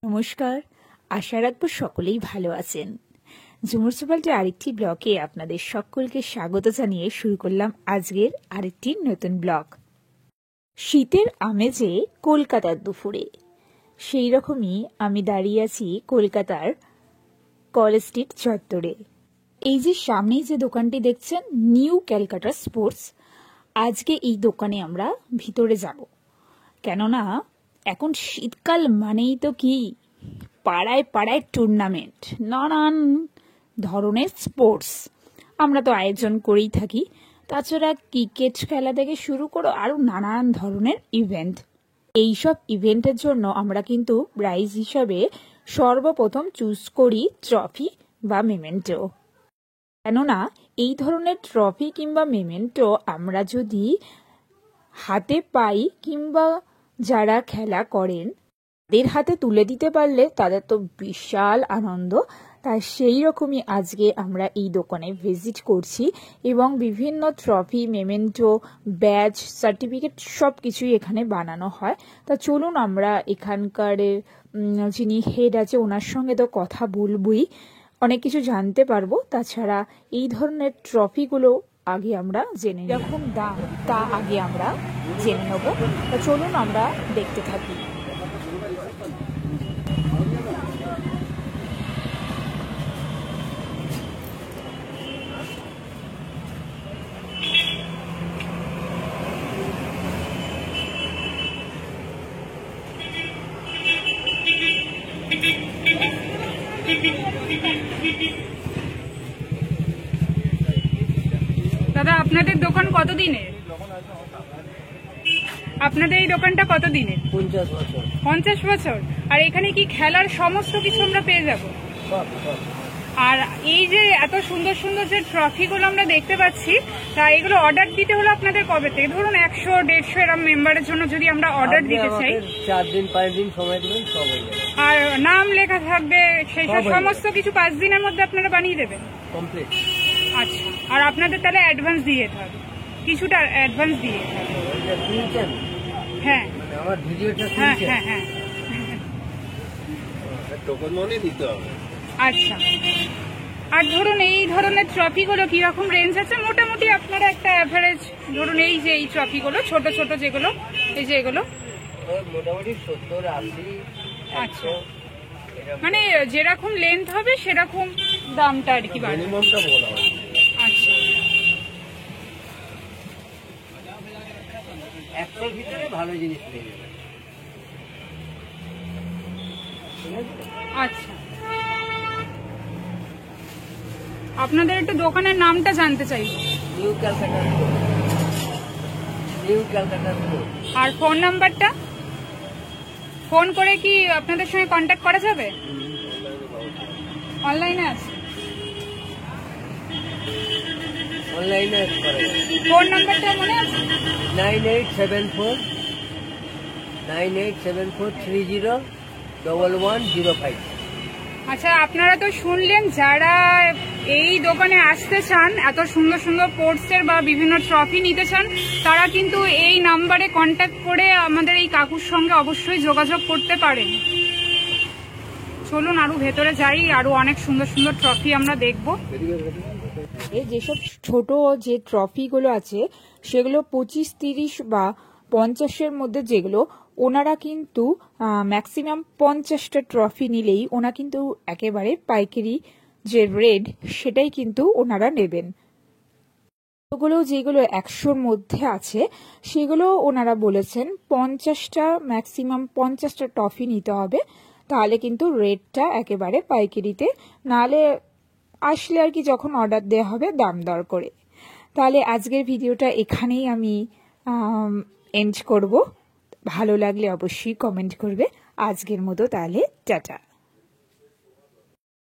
নমস্কার, আশা রাখবো সকলেই ভালো আছেন। ঝুমুর সোপাল্টে আরেকটি ব্লগে আপনাদের সকলকে স্বাগত জানিয়ে শুরু করলাম আজকের আরেকটি নতুন ব্লগ। শীতের আমেজে কলকাতার দুপুরে সেই রকমই আমি দাঁড়িয়ে আছি কলকাতার কলেজ স্ট্রিট চত্বরে। এই যে সামনেই যে দোকানটি দেখছেন, নিউ ক্যালকাটা স্পোর্টস, আজকে এই দোকানে আমরা ভিতরে যাব। কেননা এখন শীতকাল মানেই তো কি, পাড়ায় পাড়ায় টুর্নামেন্ট, নানান ধরনের স্পোর্টস আমরা তো আয়োজন করেই থাকি। তাছাড়া ক্রিকেট খেলা থেকে শুরু করে আরও নানান ধরনের ইভেন্ট। এইসব ইভেন্টের জন্য আমরা কিন্তু প্রাইজ হিসাবে সর্বপ্রথম চুজ করি ট্রফি বা মেমেন্টো। কেননা এই ধরনের ট্রফি কিংবা মেমেন্টো আমরা যদি হাতে পাই কিংবা যারা খেলা করেন তাদের হাতে তুলে দিতে পারলে তাদের তো বিশাল আনন্দ। তাই সেই রকমই আজকে আমরা এই দোকানে ভিজিট করছি এবং বিভিন্ন ট্রফি, মেমেন্টো, ব্যাজ, সার্টিফিকেট সব কিছুই এখানে বানানো হয়। তা চলুন আমরা এখানকার যিনি হেড আছে ওনার সঙ্গে তো কথা বলবই, অনেক কিছু জানতে পারবো। তাছাড়া এই ধরনের ট্রফিগুলো আগে আমরা জেনে এরকম দাম তা আগে আমরা জেনে নেব। তা চলুন আমরা দেখতে থাকি। দাদা, আপনাদের দোকান কতদিনের? আপনাদের এই দোকানটা কতদিনের? 50 বছর। আর এখানে কি খেলার সমস্ত কিছু আমরা পেয়ে যাব? আর এই যে এত সুন্দর সুন্দর যে ট্রফিগুলো আমরা দেখতে পাচ্ছি, তা এগুলো অর্ডার দিতে হলো আপনাদের কবে থেকে? ধরুন 100-150 এরকম মেম্বারের জন্য যদি আমরা অর্ডার দিতে চাই, 4 দিন 5 দিন সময় দেবেন, সব হয়ে যাবে। আর নাম লেখা থাকবে, সেই সব সমস্ত কিছু 5 দিনের মধ্যে আপনারা বানিয়ে দেবেন কমপ্লিট। আচ্ছা, আর আপনাদের তাহলে অ্যাডভান্স দিয়ে যেতে হবে, কিছুটা অ্যাডভান্স দিয়ে যেতে হবে। হ্যাঁ আমার ভিডিওটা হ্যাঁ হ্যাঁ হ্যাঁ টোকন মনে দিতে হবে। আচ্ছা, আর ধরুন এই ধরনের ট্রফিগুলো কিরকম রেঞ্জ আছে মোটামুটি আপনারা একটা অ্যাভারেজ ধরুন? এই যে এই ট্রফিগুলো ছোট ছোট যেগুলো, এই যে এগুলো মোটামুটি 70-80। আচ্ছা, মানে যেরকম লেন্থ হবে সেরকম দামটা আর কি বাড়বে। মিনিমামটা বলা হয়। আচ্ছা, 100 ভিতরে ভালো জিনিস পেয়ে যাবেন। আচ্ছা, আপনাদের একটু দোকানের নামটা জানতে চাই। New Calcutta sport. New Calcutta sport. আর ফোন নাম্বারটা? ফোন করে কি আপনাদের সঙ্গে কন্ট্যাক্ট করা যাবে? অনলাইনে আছে? অনলাইনে করা যাবে। ফোন নাম্বারটা মনে আছে? 9874301105। আচ্ছা, আপনারা তো শুনলেন, যারা এই দোকানে আসতে চান, এত সুন্দর সুন্দর স্পোর্টসের বা বিভিন্ন ট্রফি নিতে চান, তারা কিন্তু এই নাম্বারে কন্ট্যাক্ট করে আমাদের এই কাকুর সঙ্গে অবশ্যই যোগাযোগ করতে পারেন। চলুন আরো ভেতরে যাই, আরো অনেক সুন্দর সুন্দর ট্রফি আমরা দেখব। যেসব ছোট যে ট্রফিগুলো আছে সেগুলো 25, 30 বা 50-এর মধ্যে, যেগুলো ওনারা কিন্তু ম্যাক্সিমাম 50টা ট্রফি নিলেই ওনা কিন্তু একেবারে পাইকারি যে রেট সেটাই কিন্তু ওনারা নেবেন। ওগুলো যেগুলো 100-র মধ্যে আছে সেগুলো ওনারা বলেছেন 50টা, ম্যাক্সিমাম 50টা ট্রফি নিতে হবে, তাহলে কিন্তু রেটটা একেবারে পাইকারিতে, নাহলে আসলে আর কি যখন অর্ডার দেওয়া হবে দাম দর করে। তাহলে আজকের ভিডিওটা এখানেই আমি এন্ড করব। ভালো লাগলে অবশ্যই কমেন্ট করবে। আজকের মতো তাহলে টাটা।